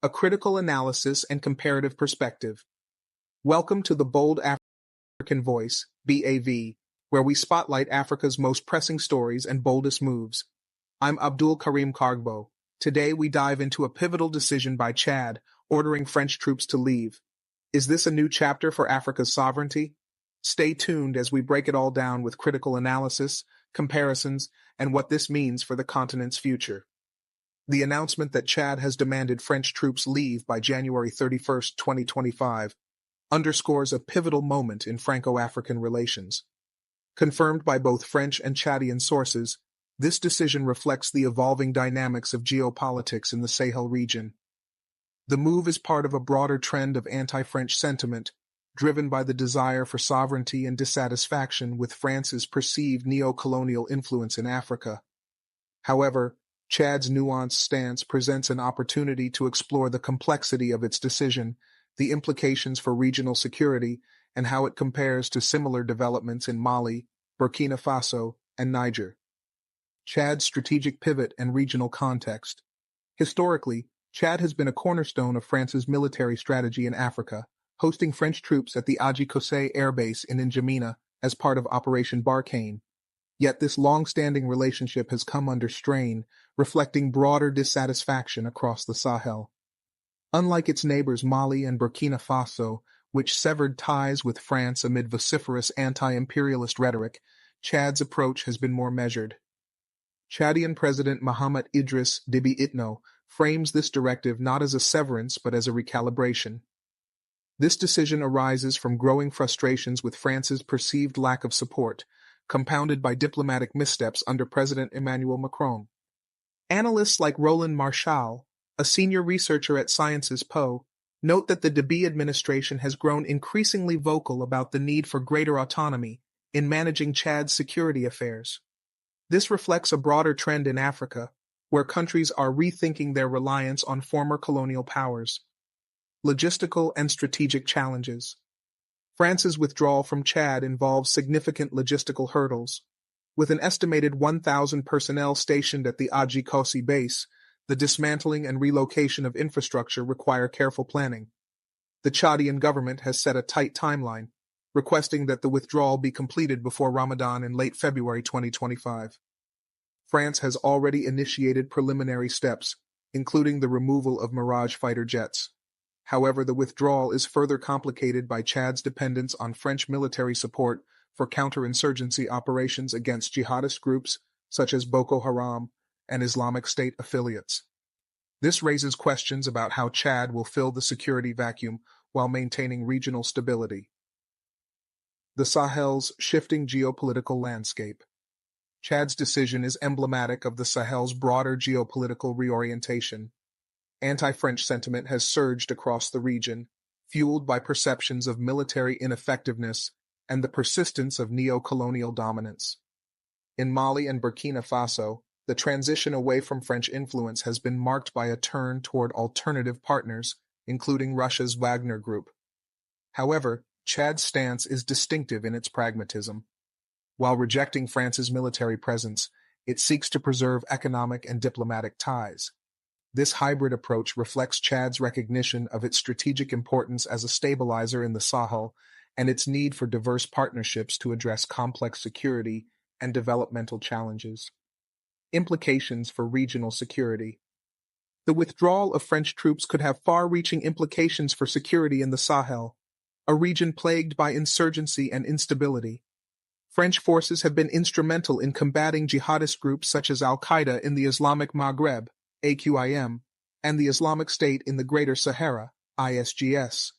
a critical analysis and comparative perspective. Welcome to the Bold African Voice, BAV, where we spotlight Africa's most pressing stories and boldest moves. I'm Abdul Karim Kargbo. Today we dive into a pivotal decision by Chad, ordering French troops to leave. Is this a new chapter for Africa's sovereignty? Stay tuned as we break it all down with critical analysis, comparisons, and what this means for the continent's future. The announcement that Chad has demanded French troops leave by January 31, 2025, underscores a pivotal moment in Franco-African relations. Confirmed by both French and Chadian sources, this decision reflects the evolving dynamics of geopolitics in the Sahel region. The move is part of a broader trend of anti-French sentiment, driven by the desire for sovereignty and dissatisfaction with France's perceived neo-colonial influence in Africa. However, Chad's nuanced stance presents an opportunity to explore the complexity of its decision, the implications for regional security, and how it compares to similar developments in Mali, Burkina Faso, and Niger. Chad's strategic pivot and regional context. Historically, Chad has been a cornerstone of France's military strategy in Africa, hosting French troops at the Adji Air Base in N'Djamena as part of Operation Barkhane. Yet this long-standing relationship has come under strain, reflecting broader dissatisfaction across the Sahel. Unlike its neighbors Mali and Burkina Faso, which severed ties with France amid vociferous anti-imperialist rhetoric, Chad's approach has been more measured. Chadian President Mohamed Idriss Déby Itno frames this directive not as a severance but as a recalibration. This decision arises from growing frustrations with France's perceived lack of support, compounded by diplomatic missteps under President Emmanuel Macron. Analysts like Roland Marchal, a senior researcher at Sciences Po, note that the Déby administration has grown increasingly vocal about the need for greater autonomy in managing Chad's security affairs. This reflects a broader trend in Africa, where countries are rethinking their reliance on former colonial powers. Logistical and strategic challenges. France's withdrawal from Chad involves significant logistical hurdles. With an estimated 1,000 personnel stationed at the Adji base, the dismantling and relocation of infrastructure require careful planning. The Chadian government has set a tight timeline, requesting that the withdrawal be completed before Ramadan in late February 2025. France has already initiated preliminary steps, including the removal of Mirage fighter jets. However, the withdrawal is further complicated by Chad's dependence on French military support for counterinsurgency operations against jihadist groups such as Boko Haram and Islamic State affiliates. This raises questions about how Chad will fill the security vacuum while maintaining regional stability. The Sahel's shifting geopolitical landscape. Chad's decision is emblematic of the Sahel's broader geopolitical reorientation. Anti-French sentiment has surged across the region, fueled by perceptions of military ineffectiveness and the persistence of neo-colonial dominance. In Mali and Burkina Faso, the transition away from French influence has been marked by a turn toward alternative partners, including Russia's Wagner Group. However, Chad's stance is distinctive in its pragmatism. While rejecting France's military presence, it seeks to preserve economic and diplomatic ties. This hybrid approach reflects Chad's recognition of its strategic importance as a stabilizer in the Sahel and its need for diverse partnerships to address complex security and developmental challenges. Implications for regional security. The withdrawal of French troops could have far-reaching implications for security in the Sahel, a region plagued by insurgency and instability. French forces have been instrumental in combating jihadist groups such as Al-Qaeda in the Islamic Maghreb, AQIM, and the Islamic State in the Greater Sahara, ISGS.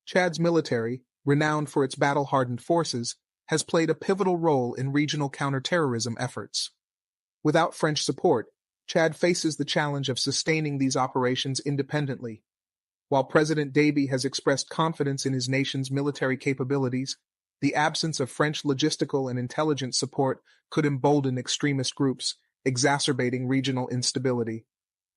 Chad's military, renowned for its battle-hardened forces, has played a pivotal role in regional counterterrorism efforts. Without French support, Chad faces the challenge of sustaining these operations independently. While President Déby has expressed confidence in his nation's military capabilities, the absence of French logistical and intelligence support could embolden extremist groups, exacerbating regional instability.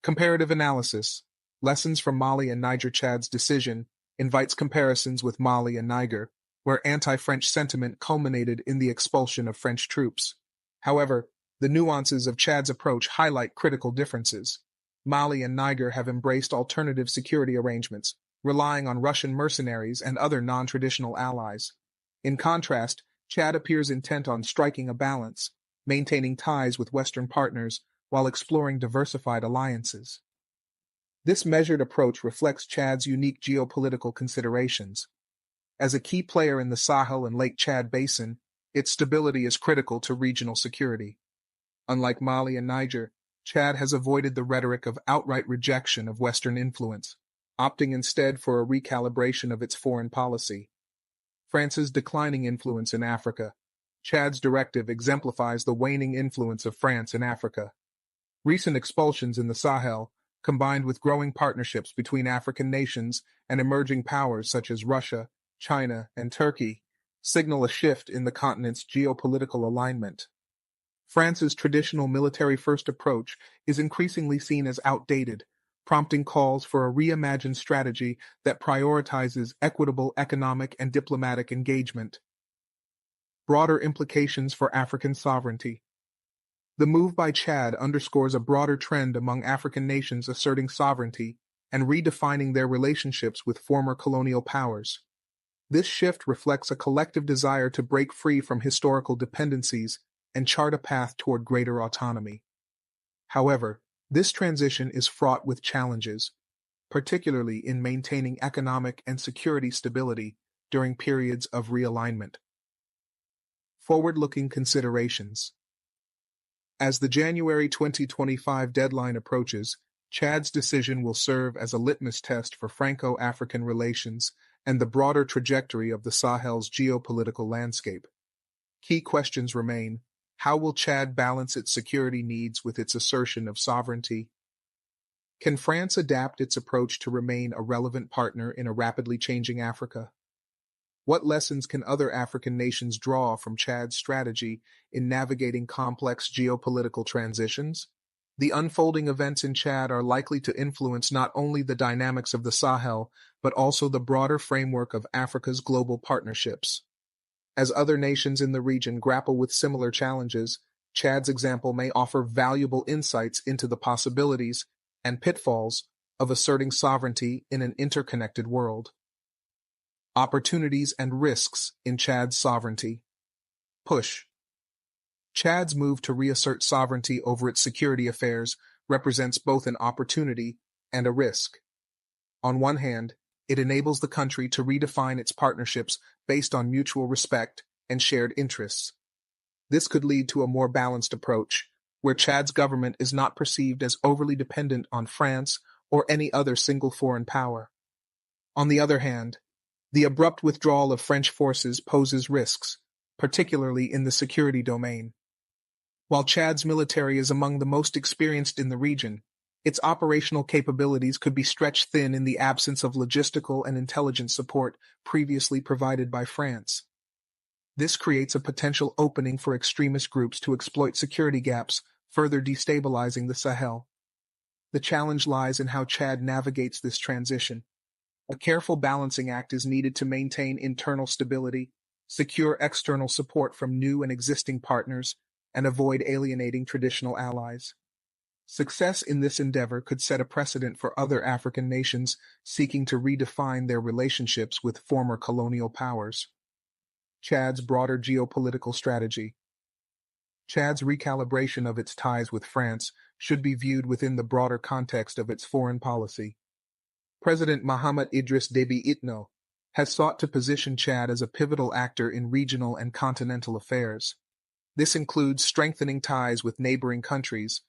Comparative analysis. Lessons from Mali and Niger. Chad's decision invites comparisons with Mali and Niger, where anti-French sentiment culminated in the expulsion of French troops. However, the nuances of Chad's approach highlight critical differences. Mali and Niger have embraced alternative security arrangements, relying on Russian mercenaries and other non-traditional allies. In contrast, Chad appears intent on striking a balance, maintaining ties with Western partners while exploring diversified alliances. This measured approach reflects Chad's unique geopolitical considerations. As a key player in the Sahel and Lake Chad basin, its stability is critical to regional security. Unlike Mali and Niger, Chad has avoided the rhetoric of outright rejection of Western influence, opting instead for a recalibration of its foreign policy. France's declining influence in Africa. Chad's directive exemplifies the waning influence of France in Africa. Recent expulsions in the Sahel, combined with growing partnerships between African nations and emerging powers such as Russia, China, and Turkey, signal a shift in the continent's geopolitical alignment. France's traditional military-first approach is increasingly seen as outdated, prompting calls for a reimagined strategy that prioritizes equitable economic and diplomatic engagement. Broader implications for African sovereignty. The move by Chad underscores a broader trend among African nations asserting sovereignty and redefining their relationships with former colonial powers. This shift reflects a collective desire to break free from historical dependencies and chart a path toward greater autonomy. However, this transition is fraught with challenges, particularly in maintaining economic and security stability during periods of realignment. Forward-looking considerations. As the January 2025 deadline approaches, Chad's decision will serve as a litmus test for Franco-African relations and the broader trajectory of the Sahel's geopolitical landscape. Key questions remain: how will Chad balance its security needs with its assertion of sovereignty? Can France adapt its approach to remain a relevant partner in a rapidly changing Africa? What lessons can other African nations draw from Chad's strategy in navigating complex geopolitical transitions? The unfolding events in Chad are likely to influence not only the dynamics of the Sahel, but also the broader framework of Africa's global partnerships. As other nations in the region grapple with similar challenges, Chad's example may offer valuable insights into the possibilities and pitfalls of asserting sovereignty in an interconnected world. Opportunities and risks in Chad's sovereignty. Push. Chad's move to reassert sovereignty over its security affairs represents both an opportunity and a risk. On one hand, it enables the country to redefine its partnerships based on mutual respect and shared interests. This could lead to a more balanced approach, where Chad's government is not perceived as overly dependent on France or any other single foreign power. On the other hand, the abrupt withdrawal of French forces poses risks, particularly in the security domain. While Chad's military is among the most experienced in the region, its operational capabilities could be stretched thin in the absence of logistical and intelligence support previously provided by France. This creates a potential opening for extremist groups to exploit security gaps, further destabilizing the Sahel. The challenge lies in how Chad navigates this transition. A careful balancing act is needed to maintain internal stability, secure external support from new and existing partners, and avoid alienating traditional allies. Success in this endeavor could set a precedent for other African nations seeking to redefine their relationships with former colonial powers. Chad's broader geopolitical strategy. Chad's recalibration of its ties with France should be viewed within the broader context of its foreign policy. President Mahamat Idris Deby Itno has sought to position Chad as a pivotal actor in regional and continental affairs. This includes strengthening ties with neighboring countries,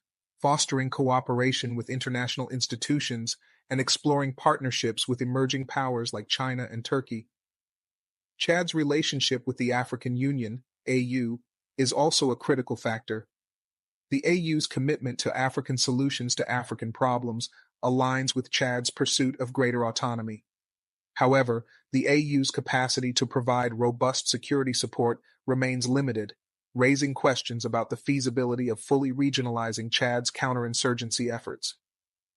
fostering cooperation with international institutions, and exploring partnerships with emerging powers like China and Turkey. Chad's relationship with the African Union, AU, is also a critical factor. The AU's commitment to African solutions to African problems aligns with Chad's pursuit of greater autonomy. However, the AU's capacity to provide robust security support remains limited, raising questions about the feasibility of fully regionalizing Chad's counterinsurgency efforts.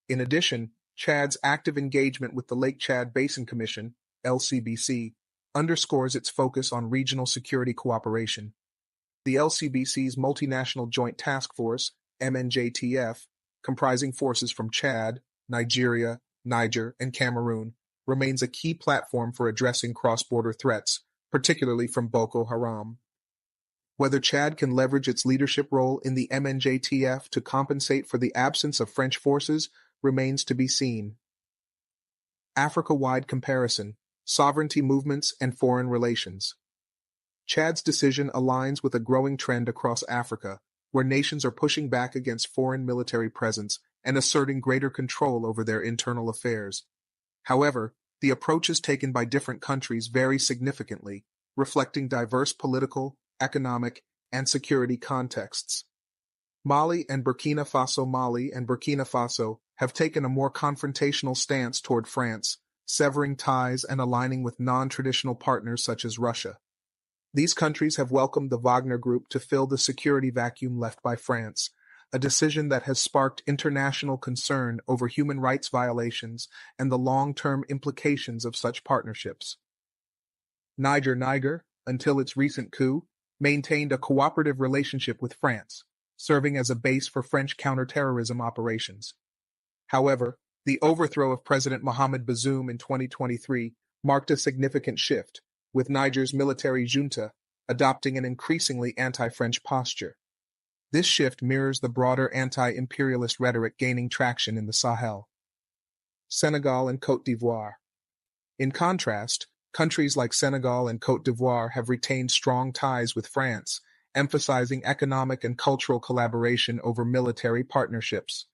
In addition, Chad's active engagement with the Lake Chad Basin Commission, LCBC, underscores its focus on regional security cooperation. The LCBC's Multinational Joint Task Force, MNJTF, comprising forces from Chad, Nigeria, Niger, and Cameroon, remains a key platform for addressing cross-border threats, particularly from Boko Haram. Whether Chad can leverage its leadership role in the MNJTF to compensate for the absence of French forces remains to be seen. Africa-wide comparison, sovereignty movements, and foreign relations. Chad's decision aligns with a growing trend across Africa, where nations are pushing back against foreign military presence and asserting greater control over their internal affairs. However, the approaches taken by different countries vary significantly, reflecting diverse political, economic, and security contexts. Mali and Burkina Faso have taken a more confrontational stance toward France, severing ties and aligning with non-traditional partners such as Russia. These countries have welcomed the Wagner Group to fill the security vacuum left by France, a decision that has sparked international concern over human rights violations and the long-term implications of such partnerships. Niger, until its recent coup, maintained a cooperative relationship with France, serving as a base for French counterterrorism operations. However, the overthrow of President Mohamed Bazoum in 2023 marked a significant shift, with Niger's military junta adopting an increasingly anti-French posture. This shift mirrors the broader anti-imperialist rhetoric gaining traction in the Sahel. Senegal and Côte d'Ivoire. In contrast, countries like Senegal and Côte d'Ivoire have retained strong ties with France, emphasizing economic and cultural collaboration over military partnerships.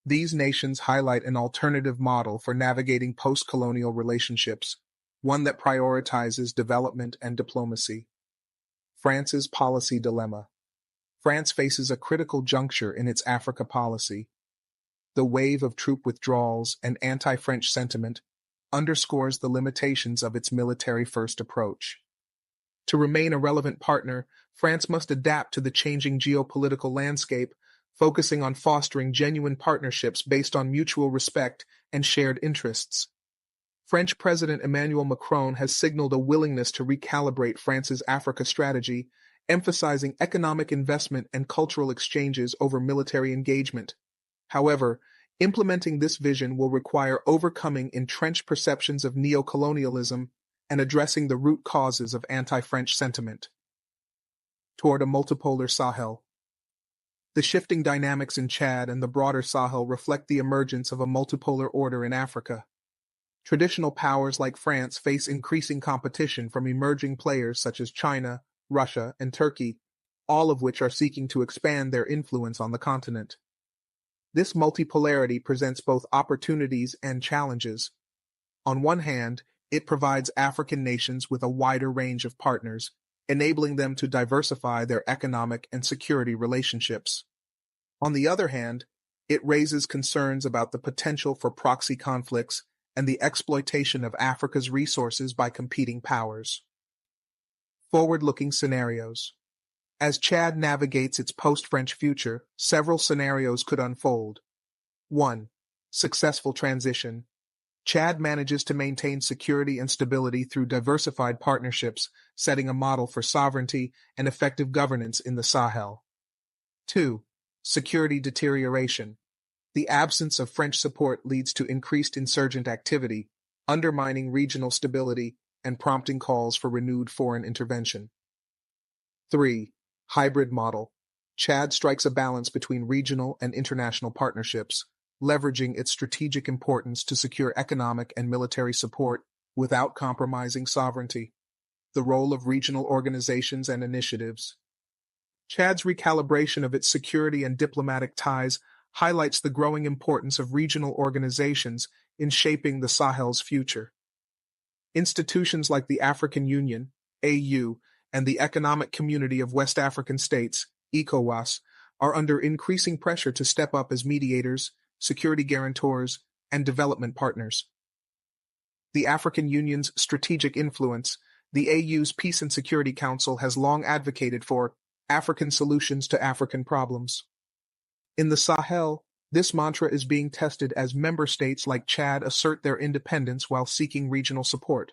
These nations highlight an alternative model for navigating post-colonial relationships, one that prioritizes development and diplomacy. France's policy dilemma. France faces a critical juncture in its Africa policy. The wave of troop withdrawals and anti-French sentiment underscores the limitations of its military-first approach. To remain a relevant partner, France must adapt to the changing geopolitical landscape, focusing on fostering genuine partnerships based on mutual respect and shared interests. French President Emmanuel Macron has signaled a willingness to recalibrate France's Africa strategy, emphasizing economic investment and cultural exchanges over military engagement. However, implementing this vision will require overcoming entrenched perceptions of neo-colonialism and addressing the root causes of anti-French sentiment. Toward a multipolar Sahel. The shifting dynamics in Chad and the broader Sahel reflect the emergence of a multipolar order in Africa. Traditional powers like France face increasing competition from emerging players such as China, Russia, and Turkey, all of which are seeking to expand their influence on the continent. This multipolarity presents both opportunities and challenges. On one hand, it provides African nations with a wider range of partners, enabling them to diversify their economic and security relationships. On the other hand, it raises concerns about the potential for proxy conflicts and the exploitation of Africa's resources by competing powers. Forward-looking scenarios. As Chad navigates its post-French future, several scenarios could unfold. 1. Successful transition. Chad manages to maintain security and stability through diversified partnerships, setting a model for sovereignty and effective governance in the Sahel. 2. Security deterioration. The absence of French support leads to increased insurgent activity, undermining regional stability and prompting calls for renewed foreign intervention. 3. Hybrid model. Chad strikes a balance between regional and international partnerships, leveraging its strategic importance to secure economic and military support without compromising sovereignty. The role of regional organizations and initiatives. Chad's recalibration of its security and diplomatic ties highlights the growing importance of regional organizations in shaping the Sahel's future. Institutions like the African Union, AU, and the Economic Community of West African States, ECOWAS, are under increasing pressure to step up as mediators, security guarantors, and development partners. The African Union's strategic influence, the AU's Peace and Security Council has long advocated for African solutions to African problems. In the Sahel, this mantra is being tested as member states like Chad assert their independence while seeking regional support.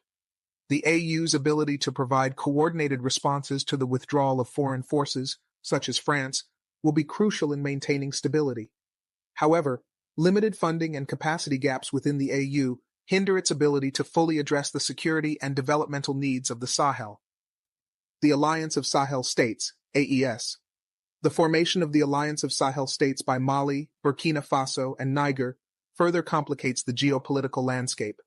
The AU's ability to provide coordinated responses to the withdrawal of foreign forces, such as France, will be crucial in maintaining stability. However, limited funding and capacity gaps within the AU hinder its ability to fully address the security and developmental needs of the Sahel. The Alliance of Sahel States, AES. The formation of the Alliance of Sahel States by Mali, Burkina Faso, and Niger further complicates the geopolitical landscape.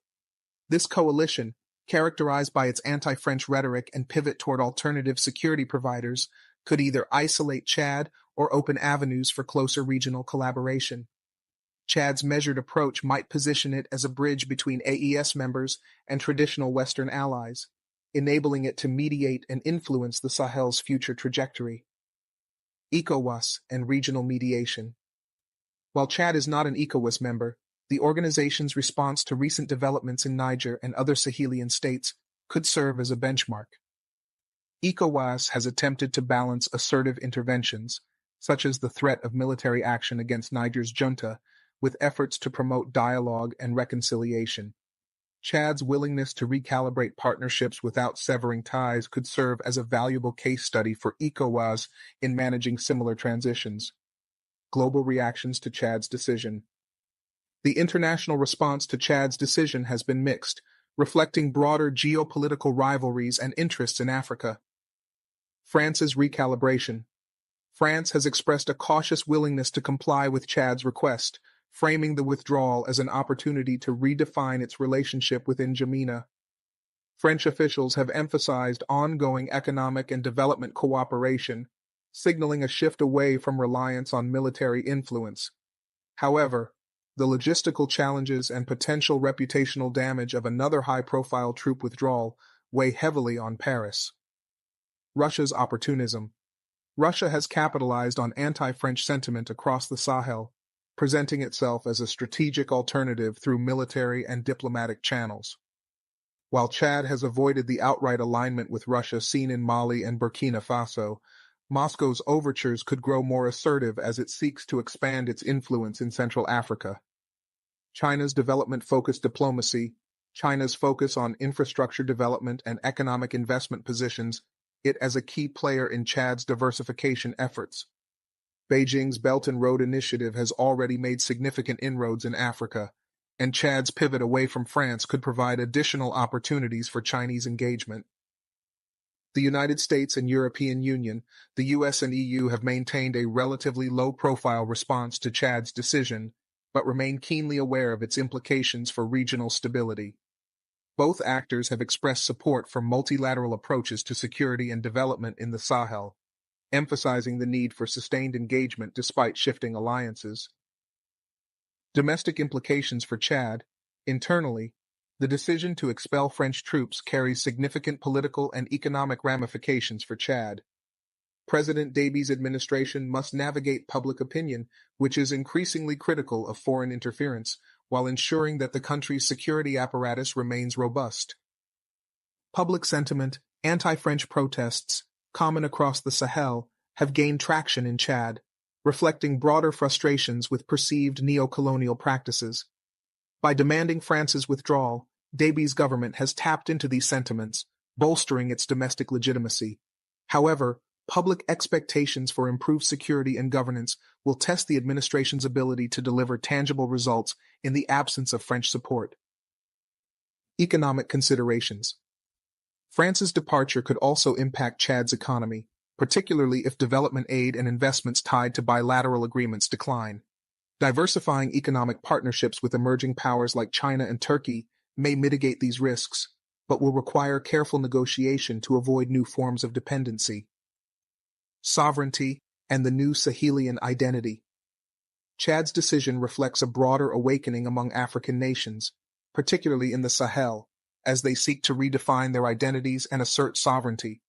This coalition, characterized by its anti-French rhetoric and pivot toward alternative security providers, could either isolate Chad or open avenues for closer regional collaboration. Chad's measured approach might position it as a bridge between AES members and traditional Western allies, enabling it to mediate and influence the Sahel's future trajectory. ECOWAS and regional mediation. While Chad is not an ECOWAS member, the organization's response to recent developments in Niger and other Sahelian states could serve as a benchmark. ECOWAS has attempted to balance assertive interventions, such as the threat of military action against Niger's junta, with efforts to promote dialogue and reconciliation. Chad's willingness to recalibrate partnerships without severing ties could serve as a valuable case study for ECOWAS in managing similar transitions. Global reactions to Chad's decision. The international response to Chad's decision has been mixed, reflecting broader geopolitical rivalries and interests in Africa. France's recalibration. France has expressed a cautious willingness to comply with Chad's request, framing the withdrawal as an opportunity to redefine its relationship with N'Djamena. French officials have emphasized ongoing economic and development cooperation, signaling a shift away from reliance on military influence. However, the logistical challenges and potential reputational damage of another high-profile troop withdrawal weigh heavily on Paris. Russia's opportunism. Russia has capitalized on anti-French sentiment across the Sahel, presenting itself as a strategic alternative through military and diplomatic channels. While Chad has avoided the outright alignment with Russia seen in Mali and Burkina Faso, Moscow's overtures could grow more assertive as it seeks to expand its influence in Central Africa. China's development-focused diplomacy. China's focus on infrastructure development and economic investment positions it as a key player in Chad's diversification efforts. Beijing's Belt and Road Initiative has already made significant inroads in Africa, and Chad's pivot away from France could provide additional opportunities for Chinese engagement. The United States and European Union, the US and EU have maintained a relatively low-profile response to Chad's decision, but remain keenly aware of its implications for regional stability. Both actors have expressed support for multilateral approaches to security and development in the Sahel, emphasizing the need for sustained engagement despite shifting alliances. Domestic implications for Chad. Internally, the decision to expel French troops carries significant political and economic ramifications for Chad. President Déby's administration must navigate public opinion, which is increasingly critical of foreign interference, while ensuring that the country's security apparatus remains robust. Public sentiment, anti-French protests, common across the Sahel, have gained traction in Chad, reflecting broader frustrations with perceived neo-colonial practices. By demanding France's withdrawal, Déby's government has tapped into these sentiments, bolstering its domestic legitimacy. However, public expectations for improved security and governance will test the administration's ability to deliver tangible results in the absence of French support. Economic considerations. France's departure could also impact Chad's economy, particularly if development aid and investments tied to bilateral agreements decline. Diversifying economic partnerships with emerging powers like China and Turkey may mitigate these risks, but will require careful negotiation to avoid new forms of dependency. Sovereignty and the new Sahelian identity. Chad's decision reflects a broader awakening among African nations, particularly in the Sahel, as they seek to redefine their identities and assert sovereignty.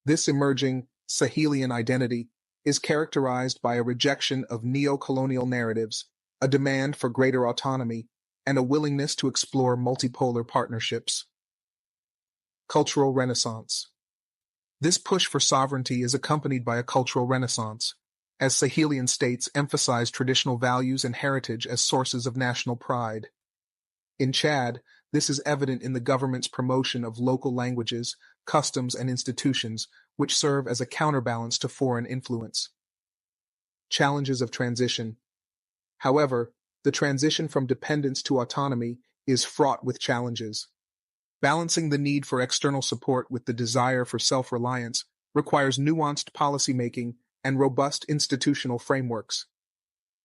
This emerging Sahelian identity is characterized by a rejection of neo-colonial narratives, a demand for greater autonomy, and a willingness to explore multipolar partnerships. Cultural renaissance. This push for sovereignty is accompanied by a cultural renaissance, as Sahelian states emphasize traditional values and heritage as sources of national pride. In Chad, this is evident in the government's promotion of local languages, customs, and institutions, which serve as a counterbalance to foreign influence. Challenges of transition. However, the transition from dependence to autonomy is fraught with challenges. Balancing the need for external support with the desire for self-reliance requires nuanced policymaking and robust institutional frameworks.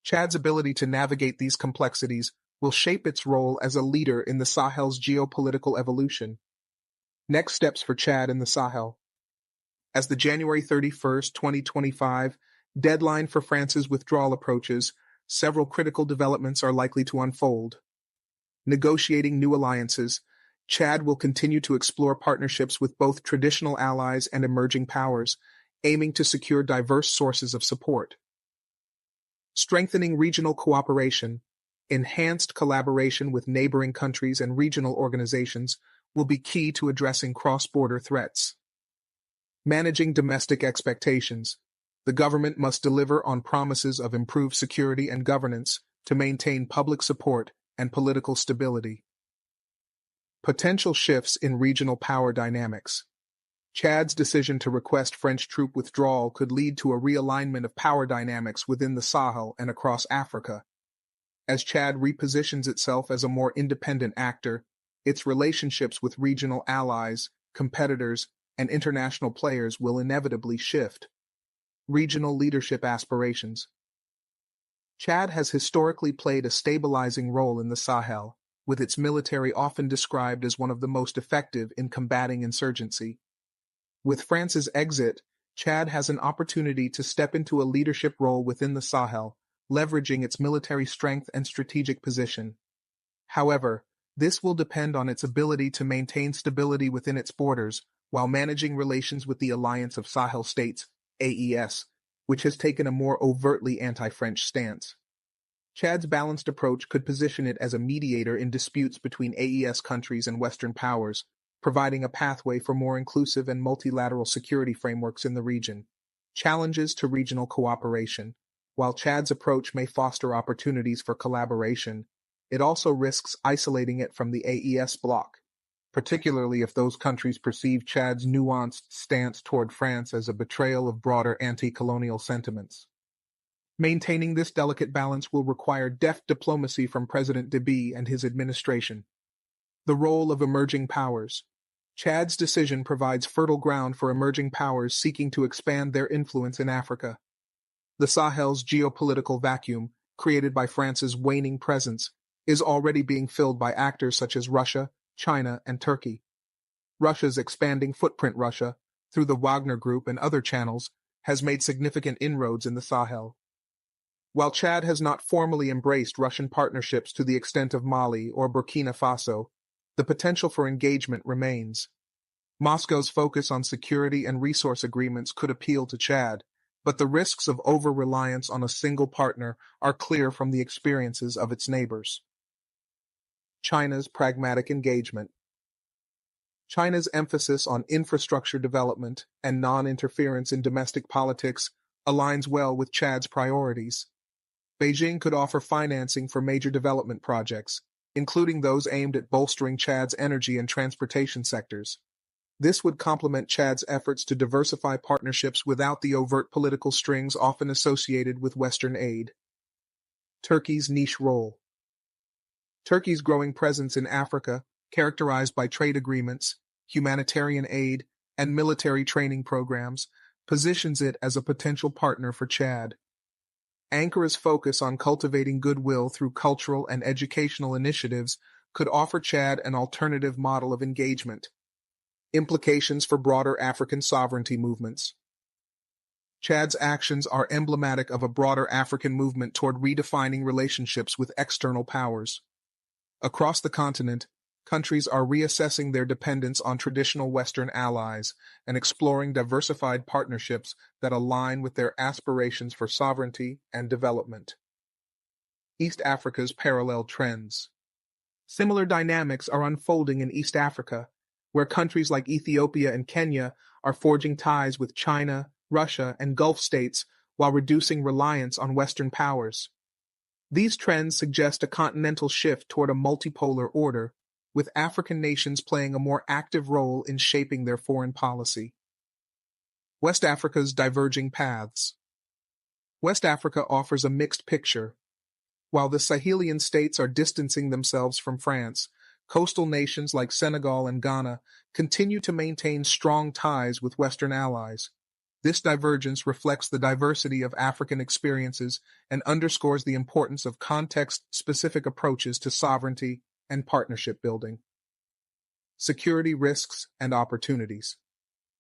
Chad's ability to navigate these complexities will shape its role as a leader in the Sahel's geopolitical evolution. Next steps for Chad in the Sahel. As the January 31st, 2025 deadline for France's withdrawal approaches, several critical developments are likely to unfold. Negotiating new alliances, Chad will continue to explore partnerships with both traditional allies and emerging powers, aiming to secure diverse sources of support. Strengthening regional cooperation, enhanced collaboration with neighboring countries and regional organizations will be key to addressing cross-border threats. Managing domestic expectations, the government must deliver on promises of improved security and governance to maintain public support and political stability. Potential shifts in regional power dynamics. Chad's decision to request French troop withdrawal could lead to a realignment of power dynamics within the Sahel and across Africa. As Chad repositions itself as a more independent actor, its relationships with regional allies, competitors, and international players will inevitably shift. Regional leadership aspirations. Chad has historically played a stabilizing role in the Sahel, with its military often described as one of the most effective in combating insurgency. With France's exit, Chad has an opportunity to step into a leadership role within the Sahel, leveraging its military strength and strategic position. However, this will depend on its ability to maintain stability within its borders while managing relations with the Alliance of Sahel States, AES, which has taken a more overtly anti-French stance. Chad's balanced approach could position it as a mediator in disputes between AES countries and Western powers, providing a pathway for more inclusive and multilateral security frameworks in the region. Challenges to regional cooperation. While Chad's approach may foster opportunities for collaboration, it also risks isolating it from the AES bloc, particularly if those countries perceive Chad's nuanced stance toward France as a betrayal of broader anti-colonial sentiments. Maintaining this delicate balance will require deft diplomacy from President Deby and his administration. The role of emerging powers. Chad's decision provides fertile ground for emerging powers seeking to expand their influence in Africa. The Sahel's geopolitical vacuum, created by France's waning presence, is already being filled by actors such as Russia, China, and Turkey. Russia's expanding footprint through the Wagner Group and other channels, has made significant inroads in the Sahel. While Chad has not formally embraced Russian partnerships to the extent of Mali or Burkina Faso, the potential for engagement remains. Moscow's focus on security and resource agreements could appeal to Chad, but the risks of over-reliance on a single partner are clear from the experiences of its neighbors. China's pragmatic engagement. China's emphasis on infrastructure development and non-interference in domestic politics aligns well with Chad's priorities. Beijing could offer financing for major development projects, including those aimed at bolstering Chad's energy and transportation sectors. This would complement Chad's efforts to diversify partnerships without the overt political strings often associated with Western aid. Turkey's niche role. Turkey's growing presence in Africa, characterized by trade agreements, humanitarian aid, and military training programs, positions it as a potential partner for Chad. Ankar's focus on cultivating goodwill through cultural and educational initiatives could offer Chad an alternative model of engagement. Implications for broader African sovereignty movements. Chad's actions are emblematic of a broader African movement toward redefining relationships with external powers. Across the continent, countries are reassessing their dependence on traditional Western allies and exploring diversified partnerships that align with their aspirations for sovereignty and development. East Africa's parallel trends. Similar dynamics are unfolding in East Africa, where countries like Ethiopia and Kenya are forging ties with China, Russia, and Gulf states while reducing reliance on Western powers. These trends suggest a continental shift toward a multipolar order, with African nations playing a more active role in shaping their foreign policy. West Africa's diverging paths. West Africa offers a mixed picture. While the Sahelian states are distancing themselves from France, coastal nations like Senegal and Ghana continue to maintain strong ties with Western allies. This divergence reflects the diversity of African experiences and underscores the importance of context-specific approaches to sovereignty and partnership building. Security risks and opportunities.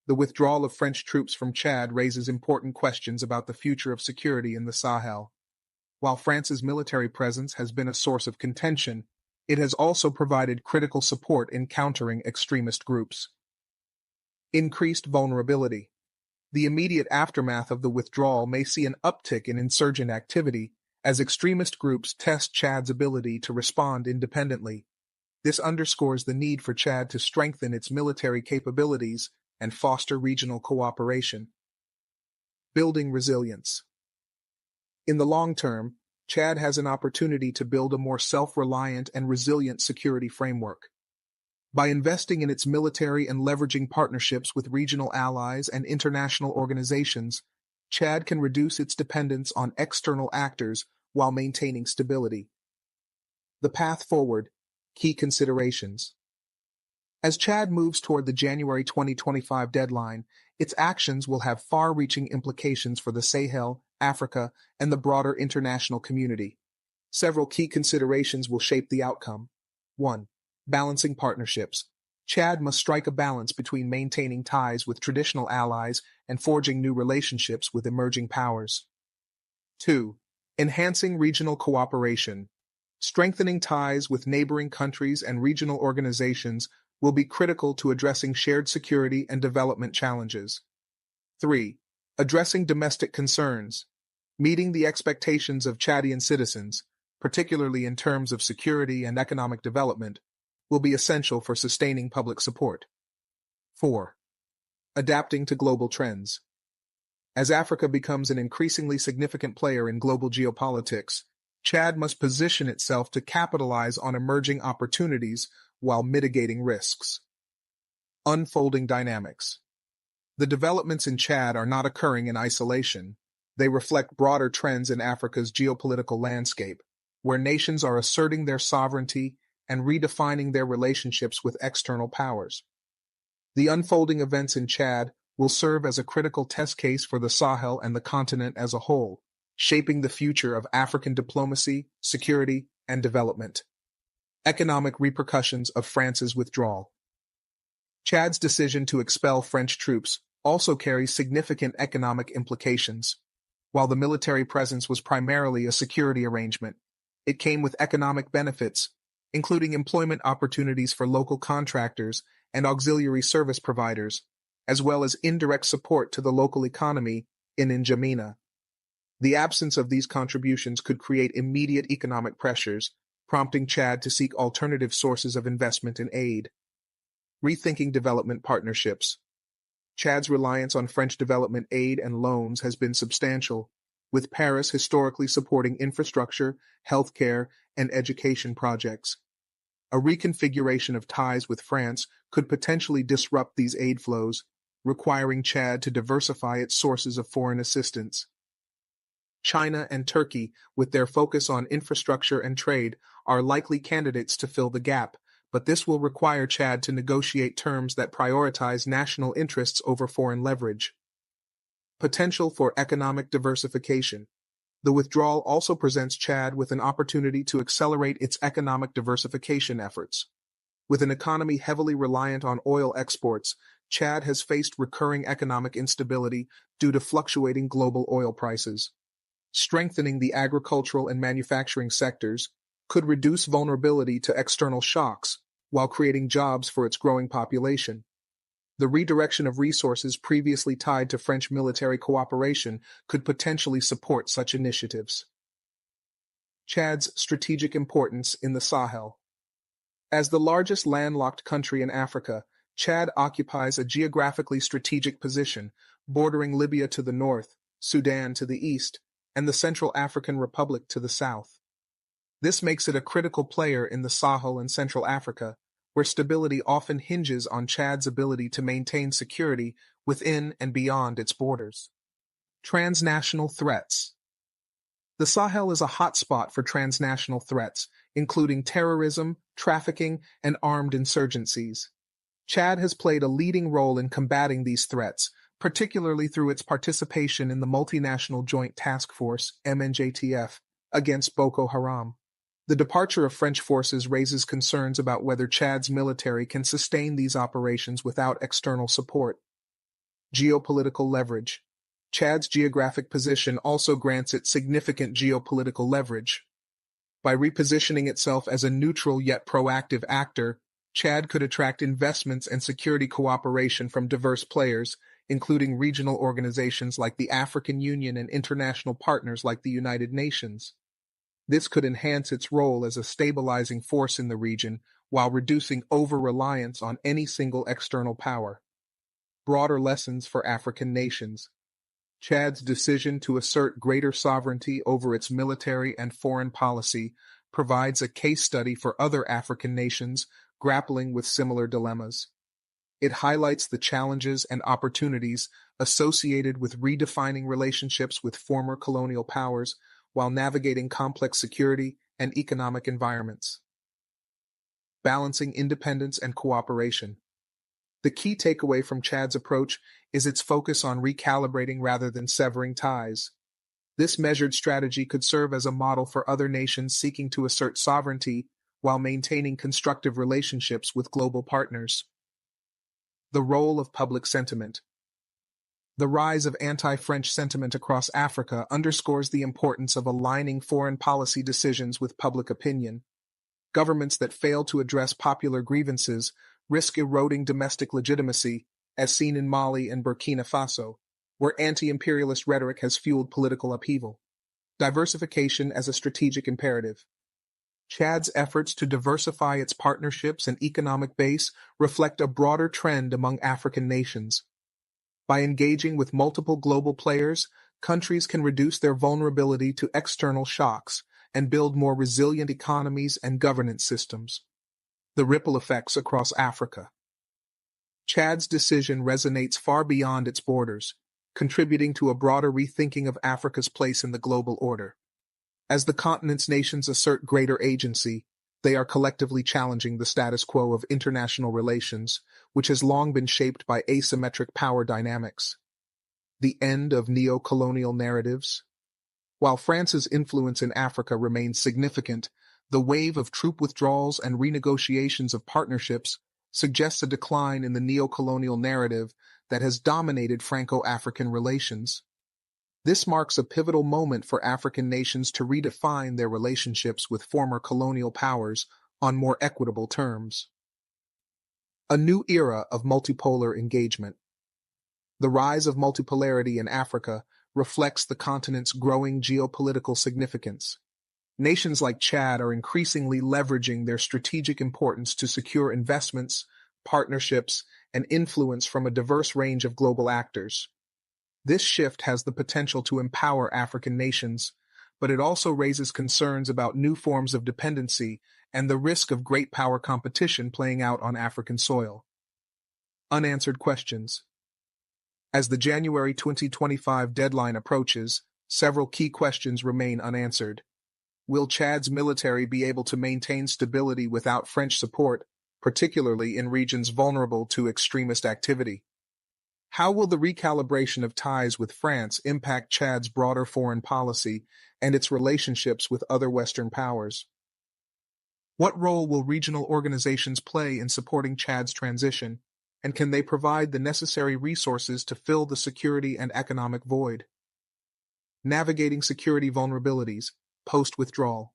The withdrawal of French troops from Chad raises important questions about the future of security in the Sahel. While France's military presence has been a source of contention, it has also provided critical support in countering extremist groups. Increased vulnerability. The immediate aftermath of the withdrawal may see an uptick in insurgent activity as extremist groups test Chad's ability to respond independently. This underscores the need for Chad to strengthen its military capabilities and foster regional cooperation. Building resilience. In the long term, Chad has an opportunity to build a more self-reliant and resilient security framework. By investing in its military and leveraging partnerships with regional allies and international organizations, Chad can reduce its dependence on external actors while maintaining stability. The path forward. Key considerations. As Chad moves toward the January 2025 deadline, its actions will have far-reaching implications for the Sahel, Africa, and the broader international community. Several key considerations will shape the outcome. 1. Balancing partnerships. Chad must strike a balance between maintaining ties with traditional allies and forging new relationships with emerging powers. 2. Enhancing regional cooperation. Strengthening ties with neighboring countries and regional organizations will be critical to addressing shared security and development challenges. 3. Addressing domestic concerns. Meeting the expectations of Chadian citizens, particularly in terms of security and economic development, will be essential for sustaining public support. 4. Adapting to global trends. As Africa becomes an increasingly significant player in global geopolitics, Chad must position itself to capitalize on emerging opportunities while mitigating risks. Unfolding dynamics. The developments in Chad are not occurring in isolation. They reflect broader trends in Africa's geopolitical landscape, where nations are asserting their sovereignty and redefining their relationships with external powers. The unfolding events in Chad will serve as a critical test case for the Sahel and the continent as a whole, shaping the future of African diplomacy, security, and development. Economic repercussions of France's withdrawal. Chad's decision to expel French troops also carries significant economic implications. While the military presence was primarily a security arrangement, it came with economic benefits, including employment opportunities for local contractors and auxiliary service providers, as well as indirect support to the local economy in N'Djamena. The absence of these contributions could create immediate economic pressures, prompting Chad to seek alternative sources of investment and aid. Rethinking development partnerships. Chad's reliance on French development aid and loans has been substantial, with Paris historically supporting infrastructure, healthcare, and education projects. A reconfiguration of ties with France could potentially disrupt these aid flows, requiring Chad to diversify its sources of foreign assistance. China and Turkey, with their focus on infrastructure and trade, are likely candidates to fill the gap, but this will require Chad to negotiate terms that prioritize national interests over foreign leverage. Potential for economic diversification. The withdrawal also presents Chad with an opportunity to accelerate its economic diversification efforts. With an economy heavily reliant on oil exports, Chad has faced recurring economic instability due to fluctuating global oil prices. Strengthening the agricultural and manufacturing sectors could reduce vulnerability to external shocks while creating jobs for its growing population. The redirection of resources previously tied to French military cooperation could potentially support such initiatives. Chad's strategic importance in the Sahel. As the largest landlocked country in Africa, Chad occupies a geographically strategic position, bordering Libya to the north, Sudan to the east, and the Central African Republic to the south. This makes it a critical player in the Sahel and Central Africa, where stability often hinges on Chad's ability to maintain security within and beyond its borders. Transnational threats. The Sahel is a hotspot for transnational threats, including terrorism, trafficking, and armed insurgencies. Chad has played a leading role in combating these threats, particularly through its participation in the Multinational Joint Task Force, MNJTF, against Boko Haram. The departure of French forces raises concerns about whether Chad's military can sustain these operations without external support. Geopolitical leverage. Chad's geographic position also grants it significant geopolitical leverage. By repositioning itself as a neutral yet proactive actor, Chad could attract investments and security cooperation from diverse players, including regional organizations like the African Union and international partners like the United Nations. This could enhance its role as a stabilizing force in the region while reducing over-reliance on any single external power. Broader lessons for African nations. Chad's decision to assert greater sovereignty over its military and foreign policy provides a case study for other African nations grappling with similar dilemmas. It highlights the challenges and opportunities associated with redefining relationships with former colonial powers while navigating complex security and economic environments. Balancing independence and cooperation. The key takeaway from Chad's approach is its focus on recalibrating rather than severing ties. This measured strategy could serve as a model for other nations seeking to assert sovereignty while maintaining constructive relationships with global partners. The role of public sentiment. The rise of anti-French sentiment across Africa underscores the importance of aligning foreign policy decisions with public opinion. Governments that fail to address popular grievances risk eroding domestic legitimacy, as seen in Mali and Burkina Faso, where anti-imperialist rhetoric has fueled political upheaval. Diversification as a strategic imperative. Chad's efforts to diversify its partnerships and economic base reflect a broader trend among African nations. By engaging with multiple global players, countries can reduce their vulnerability to external shocks and build more resilient economies and governance systems. The ripple effects across Africa. Chad's decision resonates far beyond its borders, contributing to a broader rethinking of Africa's place in the global order. As the continent's nations assert greater agency, they are collectively challenging the status quo of international relations, which has long been shaped by asymmetric power dynamics. The end of neo-colonial narratives. While France's influence in Africa remains significant, the wave of troop withdrawals and renegotiations of partnerships suggests a decline in the neo-colonial narrative that has dominated Franco-African relations. This marks a pivotal moment for African nations to redefine their relationships with former colonial powers on more equitable terms. A new era of multipolar engagement. The rise of multipolarity in Africa reflects the continent's growing geopolitical significance. Nations like Chad are increasingly leveraging their strategic importance to secure investments, partnerships, and influence from a diverse range of global actors. This shift has the potential to empower African nations, but it also raises concerns about new forms of dependency and the risk of great power competition playing out on African soil. Unanswered questions. As the January 2025 deadline approaches, several key questions remain unanswered. Will Chad's military be able to maintain stability without French support, particularly in regions vulnerable to extremist activity? How will the recalibration of ties with France impact Chad's broader foreign policy and its relationships with other Western powers? What role will regional organizations play in supporting Chad's transition, and can they provide the necessary resources to fill the security and economic void? Navigating security vulnerabilities, post-withdrawal.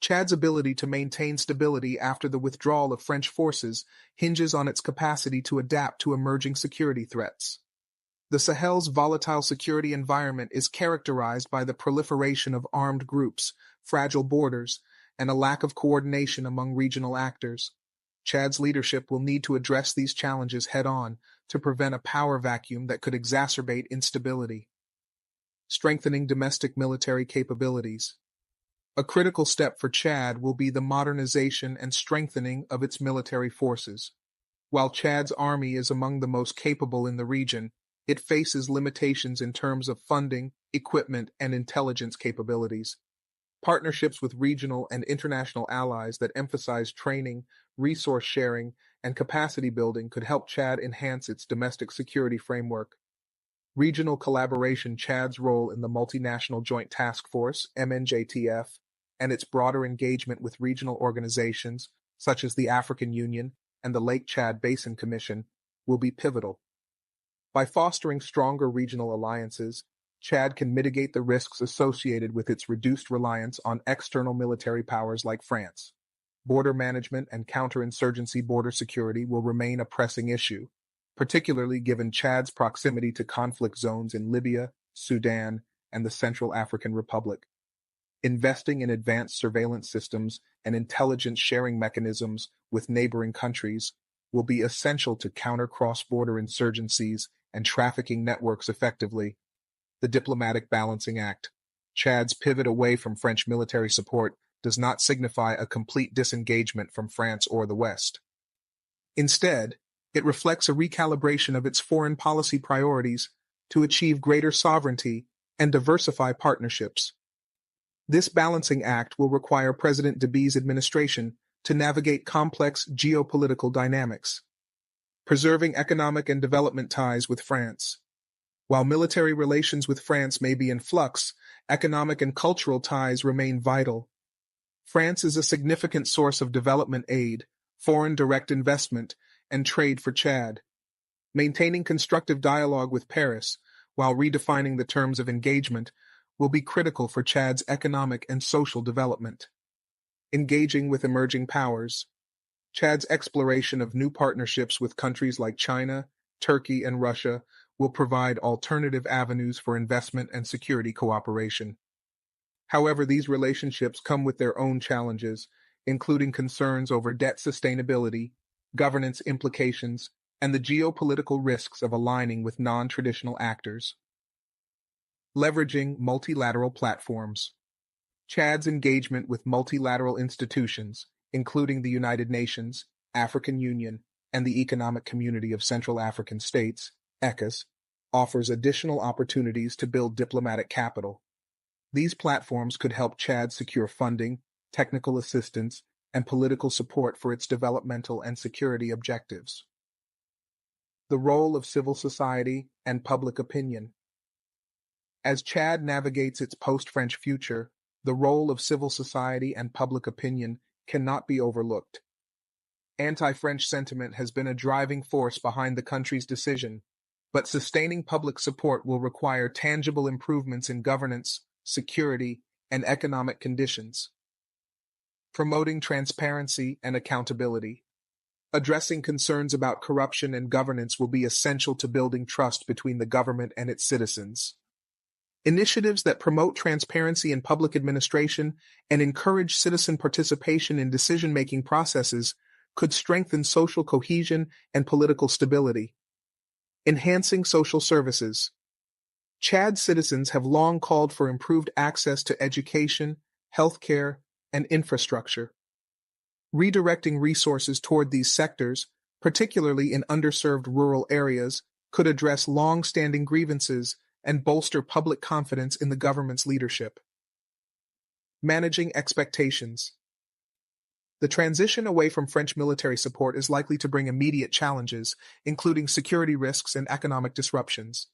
Chad's ability to maintain stability after the withdrawal of French forces hinges on its capacity to adapt to emerging security threats. The Sahel's volatile security environment is characterized by the proliferation of armed groups, fragile borders, and a lack of coordination among regional actors. Chad's leadership will need to address these challenges head-on to prevent a power vacuum that could exacerbate instability. Strengthening domestic military capabilities. A critical step for Chad will be the modernization and strengthening of its military forces. While Chad's army is among the most capable in the region, it faces limitations in terms of funding, equipment, and intelligence capabilities. Partnerships with regional and international allies that emphasize training, resource sharing, and capacity building could help Chad enhance its domestic security framework. Regional collaboration: Chad's role in the Multinational Joint Task Force, MNJTF, and its broader engagement with regional organizations, such as the African Union and the Lake Chad Basin Commission, will be pivotal. By fostering stronger regional alliances, Chad can mitigate the risks associated with its reduced reliance on external military powers like France. Border management and counterinsurgency border security will remain a pressing issue, particularly given Chad's proximity to conflict zones in Libya, Sudan, and the Central African Republic. Investing in advanced surveillance systems and intelligence sharing mechanisms with neighboring countries will be essential to counter cross-border insurgencies and trafficking networks effectively. The Diplomatic Balancing Act. Chad's pivot away from French military support does not signify a complete disengagement from France or the West. Instead, it reflects a recalibration of its foreign policy priorities to achieve greater sovereignty and diversify partnerships. This balancing act will require President Deby administration to navigate complex geopolitical dynamics, preserving economic and development ties with France. While military relations with France may be in flux, economic and cultural ties remain vital. France is a significant source of development aid, foreign direct investment, and trade for Chad. Maintaining constructive dialogue with Paris, while redefining the terms of engagement, will be critical for Chad's economic and social development. Engaging with emerging powers. Chad's exploration of new partnerships with countries like China, Turkey, and Russia will provide alternative avenues for investment and security cooperation. However, these relationships come with their own challenges, including concerns over debt sustainability, governance implications, and the geopolitical risks of aligning with non-traditional actors. Leveraging multilateral platforms. Chad's engagement with multilateral institutions, including the United Nations, African Union, and the Economic Community of Central African States, ECOWAS, offers additional opportunities to build diplomatic capital. These platforms could help Chad secure funding, technical assistance, and political support for its developmental and security objectives. The role of civil society and public opinion. As Chad navigates its post-French future, the role of civil society and public opinion cannot be overlooked. Anti-French sentiment has been a driving force behind the country's decision, but sustaining public support will require tangible improvements in governance, security, and economic conditions. Promoting transparency and accountability. Addressing concerns about corruption and governance will be essential to building trust between the government and its citizens. Initiatives that promote transparency in public administration and encourage citizen participation in decision-making processes could strengthen social cohesion and political stability. Enhancing social services. Chad citizens have long called for improved access to education, healthcare, and infrastructure. Redirecting resources toward these sectors, particularly in underserved rural areas, could address long-standing grievances and bolster public confidence in the government's leadership. Managing expectations. The transition away from French military support is likely to bring immediate challenges, including security risks and economic disruptions.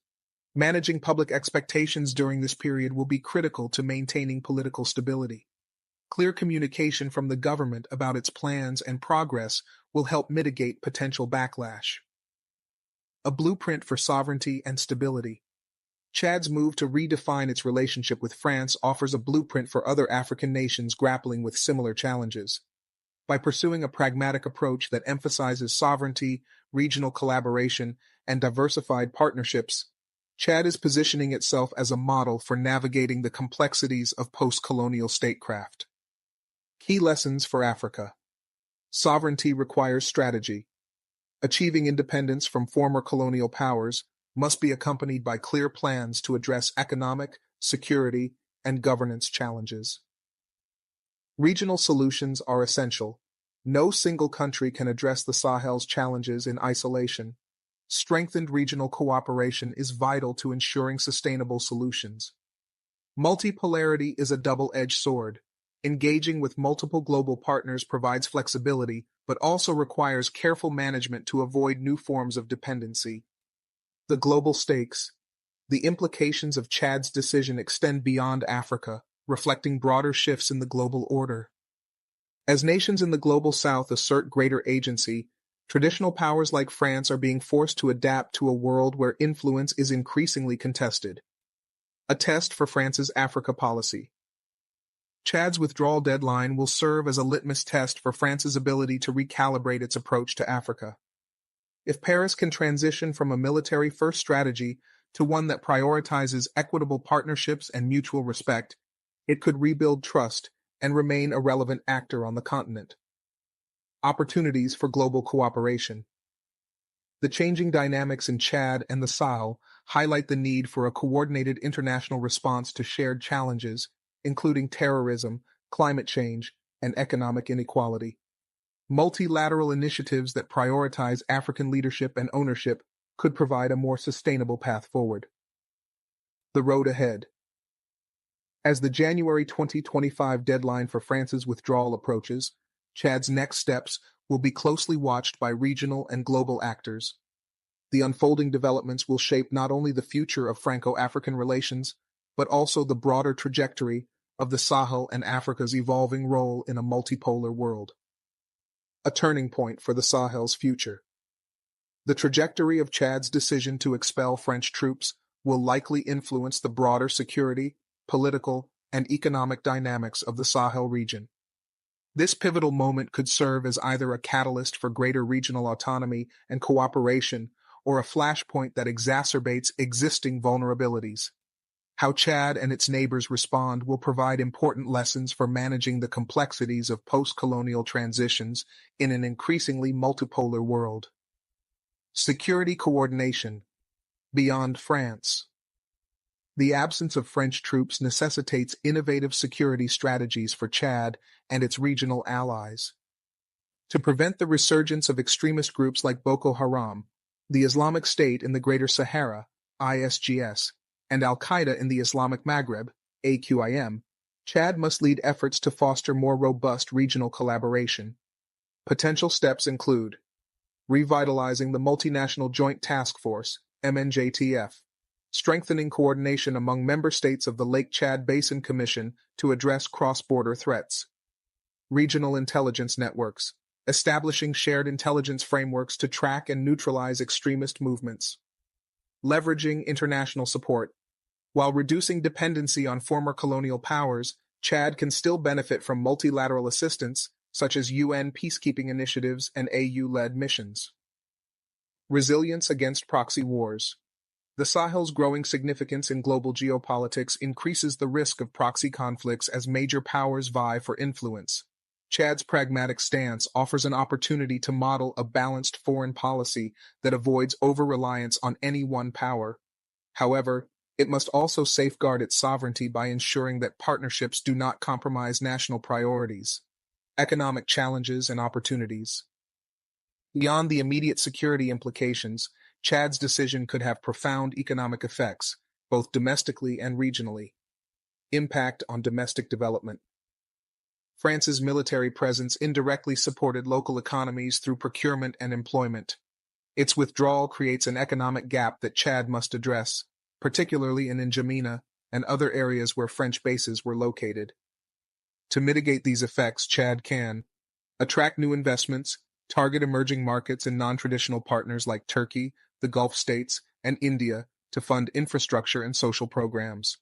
Managing public expectations during this period will be critical to maintaining political stability. Clear communication from the government about its plans and progress will help mitigate potential backlash. A blueprint for sovereignty and stability. Chad's move to redefine its relationship with France offers a blueprint for other African nations grappling with similar challenges. By pursuing a pragmatic approach that emphasizes sovereignty, regional collaboration, and diversified partnerships, Chad is positioning itself as a model for navigating the complexities of post-colonial statecraft. Key lessons for Africa. Sovereignty requires strategy. Achieving independence from former colonial powers must be accompanied by clear plans to address economic, security, and governance challenges. Regional solutions are essential. No single country can address the Sahel's challenges in isolation. Strengthened regional cooperation is vital to ensuring sustainable solutions. Multipolarity is a double-edged sword. Engaging with multiple global partners provides flexibility, but also requires careful management to avoid new forms of dependency. The global stakes. The implications of Chad's decision extend beyond Africa, reflecting broader shifts in the global order. As nations in the global south assert greater agency, traditional powers like France are being forced to adapt to a world where influence is increasingly contested. A test for France's Africa policy. Chad's withdrawal deadline will serve as a litmus test for France's ability to recalibrate its approach to Africa. If Paris can transition from a military-first strategy to one that prioritizes equitable partnerships and mutual respect, it could rebuild trust and remain a relevant actor on the continent. Opportunities for global cooperation. The changing dynamics in Chad and the Sahel highlight the need for a coordinated international response to shared challenges, including terrorism, climate change, and economic inequality. Multilateral initiatives that prioritize African leadership and ownership could provide a more sustainable path forward. The road ahead. As the January 2025 deadline for France's withdrawal approaches, Chad's next steps will be closely watched by regional and global actors. The unfolding developments will shape not only the future of Franco-African relations, but also the broader trajectory of the Sahel and Africa's evolving role in a multipolar world. A turning point for the Sahel's future. The trajectory of Chad's decision to expel French troops will likely influence the broader security, political, and economic dynamics of the Sahel region. This pivotal moment could serve as either a catalyst for greater regional autonomy and cooperation or a flashpoint that exacerbates existing vulnerabilities. How Chad and its neighbors respond will provide important lessons for managing the complexities of post-colonial transitions in an increasingly multipolar world. Security coordination. Beyond France. The absence of French troops necessitates innovative security strategies for Chad and its regional allies. To prevent the resurgence of extremist groups like Boko Haram, the Islamic State in the Greater Sahara, ISGS, and Al-Qaeda in the Islamic Maghreb, AQIM, Chad must lead efforts to foster more robust regional collaboration. Potential steps include revitalizing the Multinational Joint Task Force, MNJTF, strengthening coordination among member states of the Lake Chad Basin Commission to address cross-border threats, regional intelligence networks, establishing shared intelligence frameworks to track and neutralize extremist movements, leveraging international support. While reducing dependency on former colonial powers, Chad can still benefit from multilateral assistance, such as UN peacekeeping initiatives and AU-led missions. Resilience against proxy wars. The Sahel's growing significance in global geopolitics increases the risk of proxy conflicts as major powers vie for influence. Chad's pragmatic stance offers an opportunity to model a balanced foreign policy that avoids over-reliance on any one power. However, it must also safeguard its sovereignty by ensuring that partnerships do not compromise national priorities. Economic challenges and opportunities. Beyond the immediate security implications, Chad's decision could have profound economic effects, both domestically and regionally. Impact on domestic development. France's military presence indirectly supported local economies through procurement and employment. Its withdrawal creates an economic gap that Chad must address, particularly in N'Djamena and other areas where French bases were located. To mitigate these effects, Chad can attract new investments, target emerging markets and non-traditional partners like Turkey, the Gulf states, and India to fund infrastructure and social programs.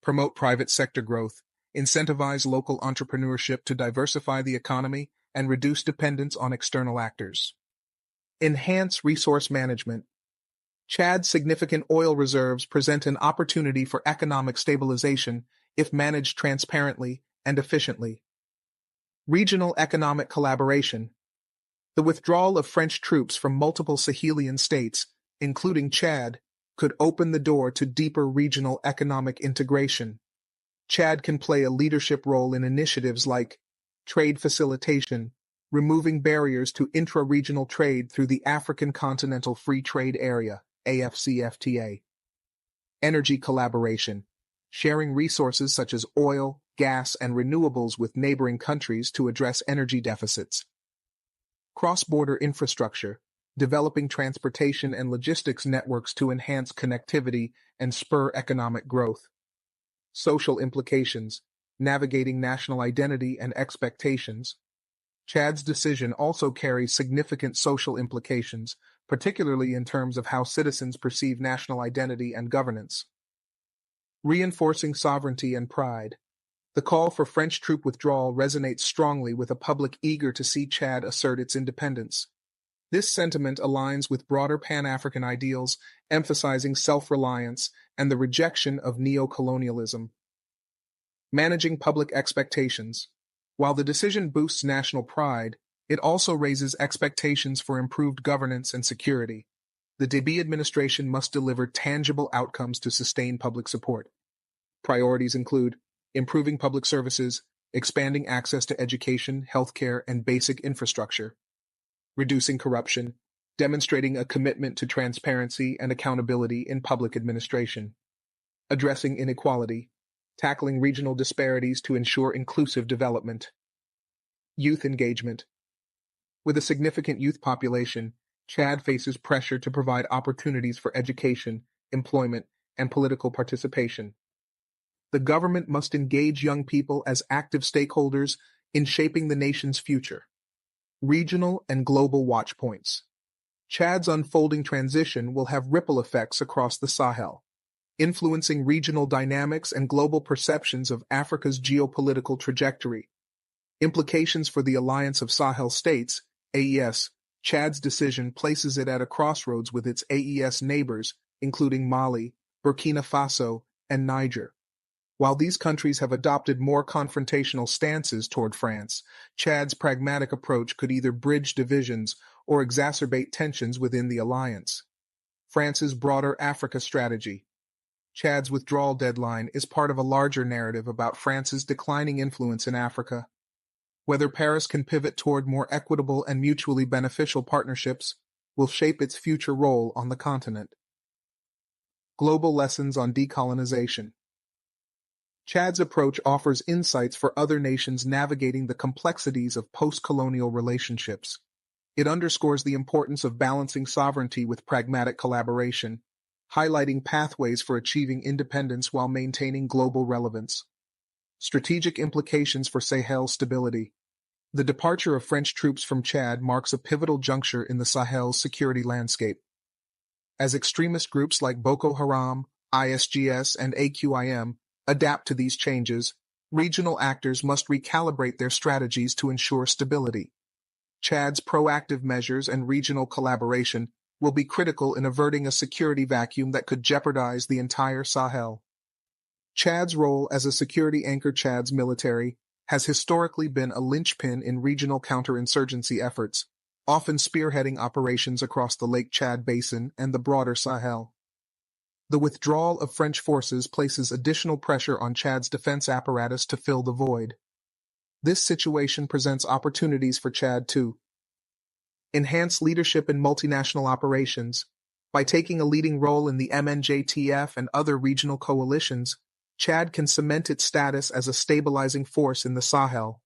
Promote private sector growth, incentivize local entrepreneurship to diversify the economy and reduce dependence on external actors. Enhance resource management. Chad's significant oil reserves present an opportunity for economic stabilization if managed transparently and efficiently. Regional economic collaboration. The withdrawal of French troops from multiple Sahelian states, including Chad, could open the door to deeper regional economic integration. Chad can play a leadership role in initiatives like trade facilitation, removing barriers to intra-regional trade through the African Continental Free Trade Area, AFCFTA. Energy collaboration, sharing resources such as oil, gas, and renewables with neighboring countries to address energy deficits. Cross-border infrastructure, developing transportation and logistics networks to enhance connectivity and spur economic growth. Social implications, navigating national identity and expectations. Chad's decision also carries significant social implications, particularly in terms of how citizens perceive national identity and governance. Reinforcing sovereignty and pride. The call for French troop withdrawal resonates strongly with a public eager to see Chad assert its independence. This sentiment aligns with broader Pan-African ideals, emphasizing self-reliance and the rejection of neo-colonialism. Managing public expectations. While the decision boosts national pride, it also raises expectations for improved governance and security. The Deby administration must deliver tangible outcomes to sustain public support. Priorities include improving public services, expanding access to education, healthcare, and basic infrastructure, reducing corruption, demonstrating a commitment to transparency and accountability in public administration, addressing inequality, tackling regional disparities to ensure inclusive development. Youth engagement. With a significant youth population, Chad faces pressure to provide opportunities for education, employment, and political participation. The government must engage young people as active stakeholders in shaping the nation's future. Regional and global watchpoints. Chad's unfolding transition will have ripple effects across the Sahel, influencing regional dynamics and global perceptions of Africa's geopolitical trajectory. Implications for the Alliance of Sahel States, AES. Chad's decision places it at a crossroads with its AES neighbors, including Mali, Burkina Faso, and Niger. While these countries have adopted more confrontational stances toward France, Chad's pragmatic approach could either bridge divisions or exacerbate tensions within the alliance. France's broader Africa strategy. Chad's withdrawal deadline is part of a larger narrative about France's declining influence in Africa. Whether Paris can pivot toward more equitable and mutually beneficial partnerships will shape its future role on the continent. Global lessons on decolonization. Chad's approach offers insights for other nations navigating the complexities of post-colonial relationships. It underscores the importance of balancing sovereignty with pragmatic collaboration, highlighting pathways for achieving independence while maintaining global relevance. Strategic implications for Sahel stability. The departure of French troops from Chad marks a pivotal juncture in the Sahel's security landscape. As extremist groups like Boko Haram, ISGS, and AQIM adapt to these changes, regional actors must recalibrate their strategies to ensure stability. Chad's proactive measures and regional collaboration will be critical in averting a security vacuum that could jeopardize the entire Sahel. Chad's role as a security anchor. Chad's military has historically been a linchpin in regional counterinsurgency efforts, often spearheading operations across the Lake Chad Basin and the broader Sahel. The withdrawal of French forces places additional pressure on Chad's defense apparatus to fill the void. This situation presents opportunities for Chad to enhance leadership in multinational operations. By taking a leading role in the MNJTF and other regional coalitions, Chad can cement its status as a stabilizing force in the Sahel.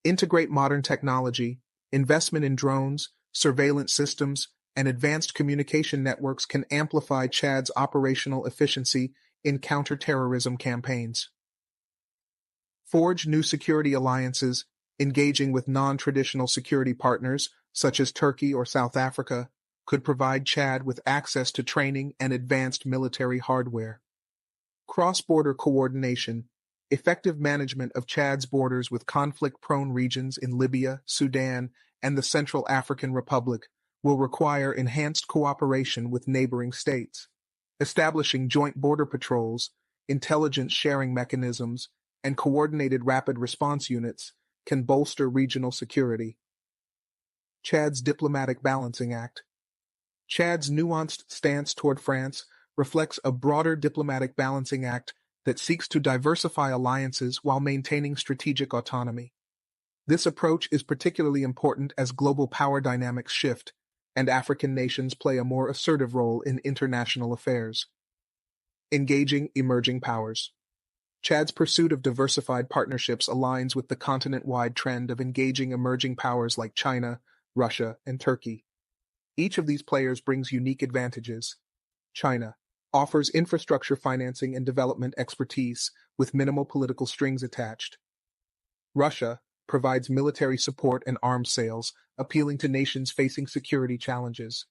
Integrate modern technology, investment in drones, surveillance systems, and advanced communication networks can amplify Chad's operational efficiency in counter-terrorism campaigns. Forge new security alliances, engaging with non-traditional security partners, such as Turkey or South Africa, could provide Chad with access to training and advanced military hardware. Cross-border coordination, effective management of Chad's borders with conflict-prone regions in Libya, Sudan, and the Central African Republic will require enhanced cooperation with neighboring states. Establishing joint border patrols, intelligence sharing mechanisms, and coordinated rapid response units can bolster regional security. Chad's diplomatic balancing act. Chad's nuanced stance toward France reflects a broader diplomatic balancing act that seeks to diversify alliances while maintaining strategic autonomy. This approach is particularly important as global power dynamics shift, and African nations play a more assertive role in international affairs. Engaging emerging powers. Chad's pursuit of diversified partnerships aligns with the continent-wide trend of engaging emerging powers like China, Russia, and Turkey. Each of these players brings unique advantages. China offers infrastructure financing and development expertise with minimal political strings attached. Russia provides military support and arms sales, appealing to nations facing security challenges.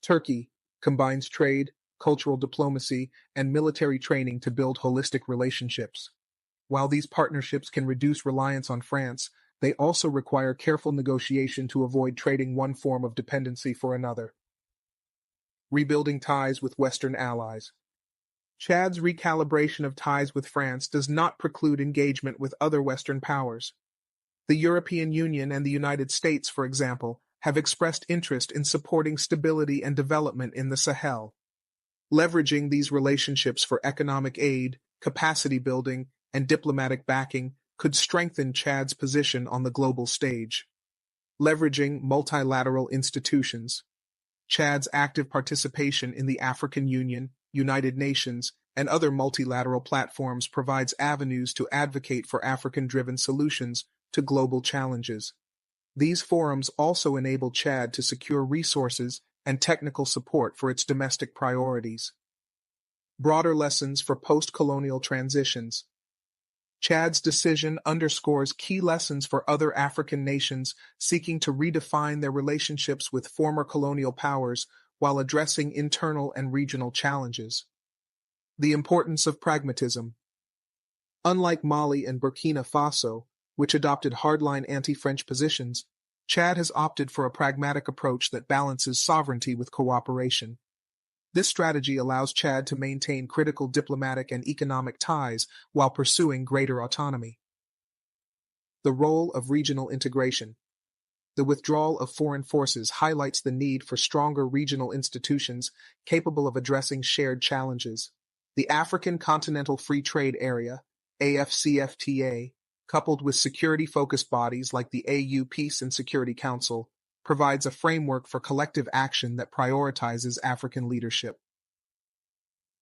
Turkey combines trade, cultural diplomacy, and military training to build holistic relationships. While these partnerships can reduce reliance on France, they also require careful negotiation to avoid trading one form of dependency for another. Rebuilding ties with Western allies. Chad's recalibration of ties with France does not preclude engagement with other Western powers. The European Union and the United States, for example, have expressed interest in supporting stability and development in the Sahel. Leveraging these relationships for economic aid, capacity building, and diplomatic backing could strengthen Chad's position on the global stage. Leveraging multilateral institutions. Chad's active participation in the African Union, United Nations, and other multilateral platforms provides avenues to advocate for African-driven solutions to global challenges. These forums also enable Chad to secure resources and technical support for its domestic priorities. Broader lessons for post-colonial transitions. Chad's decision underscores key lessons for other African nations seeking to redefine their relationships with former colonial powers while addressing internal and regional challenges. The importance of pragmatism. Unlike Mali and Burkina Faso, which adopted hardline anti-French positions, Chad has opted for a pragmatic approach that balances sovereignty with cooperation. This strategy allows Chad to maintain critical diplomatic and economic ties while pursuing greater autonomy. The role of regional integration. The withdrawal of foreign forces highlights the need for stronger regional institutions capable of addressing shared challenges. The African Continental Free Trade Area, AFCFTA, coupled with security-focused bodies like the AU Peace and Security Council, provides a framework for collective action that prioritizes African leadership.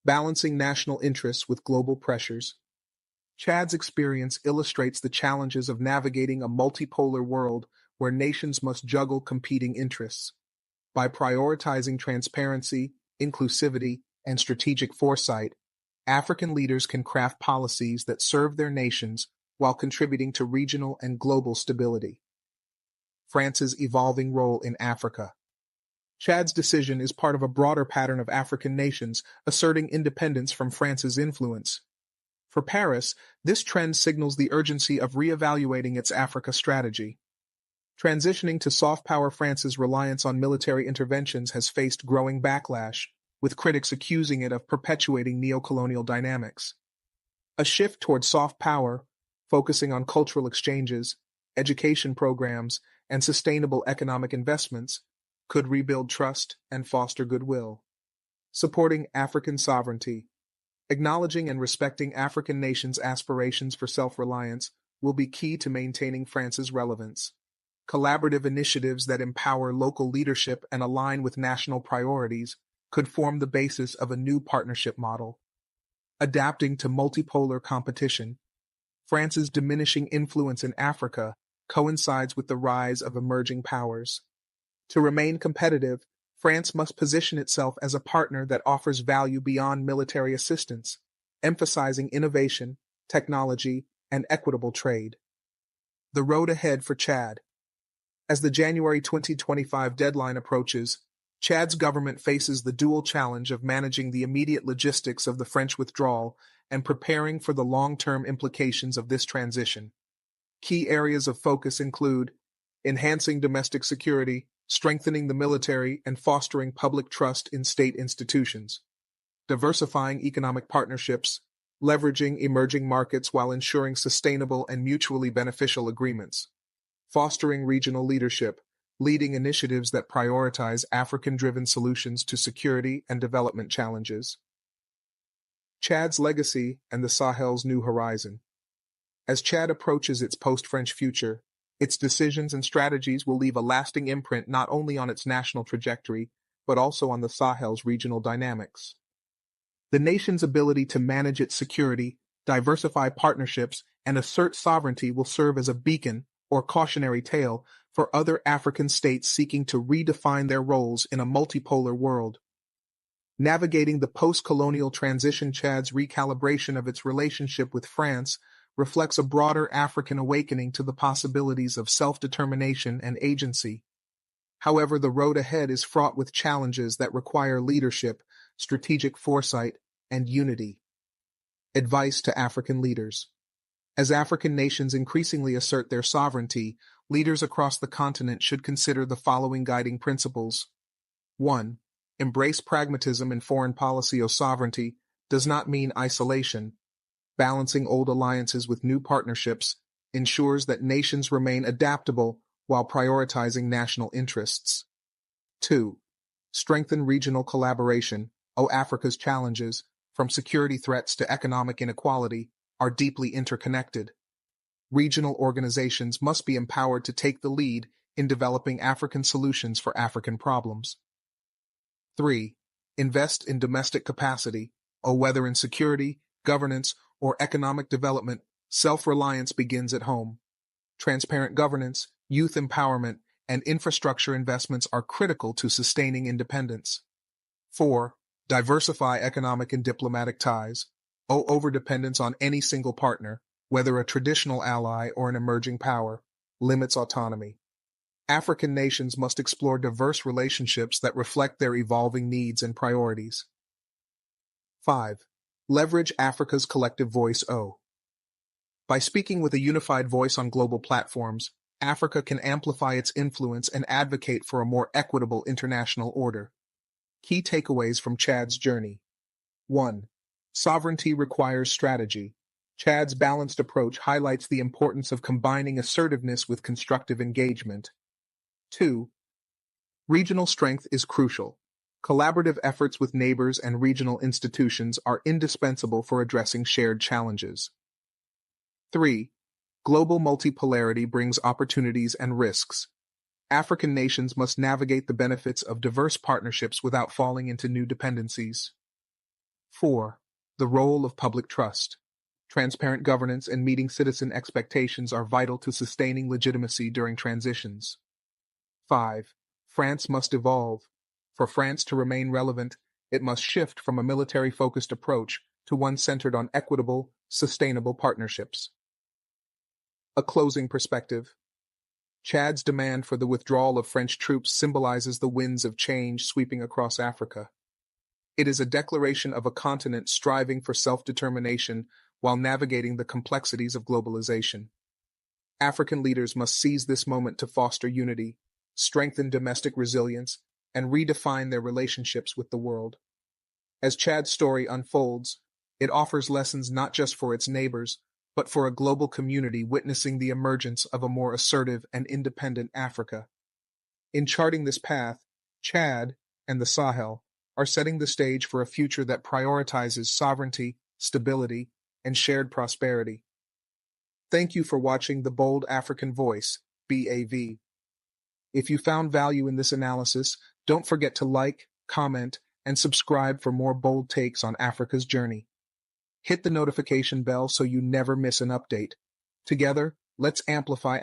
Balancing national interests with global pressures. Chad's experience illustrates the challenges of navigating a multipolar world where nations must juggle competing interests. By prioritizing transparency, inclusivity, and strategic foresight, African leaders can craft policies that serve their nations while contributing to regional and global stability. France's evolving role in Africa. Chad's decision is part of a broader pattern of African nations asserting independence from France's influence. For Paris, this trend signals the urgency of re-evaluating its Africa strategy. Transitioning to soft power, France's reliance on military interventions has faced growing backlash, with critics accusing it of perpetuating neo-colonial dynamics. A shift toward soft power, focusing on cultural exchanges, education programs, and sustainable economic investments, could rebuild trust and foster goodwill. Supporting African sovereignty. Acknowledging and respecting African nations' aspirations for self-reliance will be key to maintaining France's relevance. Collaborative initiatives that empower local leadership and align with national priorities could form the basis of a new partnership model. Adapting to multipolar competition. France's diminishing influence in Africa coincides with the rise of emerging powers. To remain competitive, France must position itself as a partner that offers value beyond military assistance, emphasizing innovation, technology, and equitable trade. The road ahead for Chad. As the January 2025 deadline approaches, Chad's government faces the dual challenge of managing the immediate logistics of the French withdrawal and preparing for the long-term implications of this transition. Key areas of focus include enhancing domestic security, strengthening the military, and fostering public trust in state institutions, diversifying economic partnerships, leveraging emerging markets while ensuring sustainable and mutually beneficial agreements, fostering regional leadership, leading initiatives that prioritize African-driven solutions to security and development challenges. Chad's legacy and the Sahel's new horizon. As Chad approaches its post-French future, Its decisions and strategies will leave a lasting imprint not only on its national trajectory, but also on the Sahel's regional dynamics. The nation's ability to manage its security, diversify partnerships, and assert sovereignty will serve as a beacon or cautionary tale for other African states seeking to redefine their roles in a multipolar world. Navigating the post-colonial transition, Chad's recalibration of its relationship with France reflects a broader African awakening to the possibilities of self-determination and agency. However, the road ahead is fraught with challenges that require leadership, strategic foresight, and unity. Advice to African leaders. As African nations increasingly assert their sovereignty, leaders across the continent should consider the following guiding principles. 1. Embrace pragmatism in foreign policy. Sovereignty does not mean isolation. Balancing old alliances with new partnerships ensures that nations remain adaptable while prioritizing national interests. 2. Strengthen regional collaboration. Africa's challenges, from security threats to economic inequality, are deeply interconnected. Regional organizations must be empowered to take the lead in developing African solutions for African problems. 3. Invest in domestic capacity. Whether in security, governance, or economic development, self-reliance begins at home. Transparent governance, youth empowerment, and infrastructure investments are critical to sustaining independence. 4. Diversify economic and diplomatic ties. Overdependence on any single partner, whether a traditional ally or an emerging power, limits autonomy. African nations must explore diverse relationships that reflect their evolving needs and priorities. 5. Leverage Africa's collective voice. By speaking with a unified voice on global platforms, Africa can amplify its influence and advocate for a more equitable international order. Key takeaways from Chad's journey. 1. Sovereignty requires strategy. Chad's balanced approach highlights the importance of combining assertiveness with constructive engagement. 2. Regional strength is crucial. Collaborative efforts with neighbors and regional institutions are indispensable for addressing shared challenges. 3. Global multipolarity brings opportunities and risks. African nations must navigate the benefits of diverse partnerships without falling into new dependencies. 4. The role of public trust. Transparent governance and meeting citizen expectations are vital to sustaining legitimacy during transitions. 5. France must evolve. For France to remain relevant, it must shift from a military-focused approach to one centered on equitable, sustainable partnerships. A closing perspective. Chad's demand for the withdrawal of French troops symbolizes the winds of change sweeping across Africa. It is a declaration of a continent striving for self-determination while navigating the complexities of globalization. African leaders must seize this moment to foster unity, strengthen domestic resilience, and redefine their relationships with the world. As Chad's story unfolds, it offers lessons not just for its neighbors, but for a global community witnessing the emergence of a more assertive and independent Africa. In charting this path, Chad and the Sahel are setting the stage for a future that prioritizes sovereignty, stability, and shared prosperity. Thank you for watching The Bold African Voice, BAV. If you found value in this analysis, don't forget to like, comment, and subscribe for more bold takes on Africa's journey. Hit the notification bell so you never miss an update. Together, let's amplify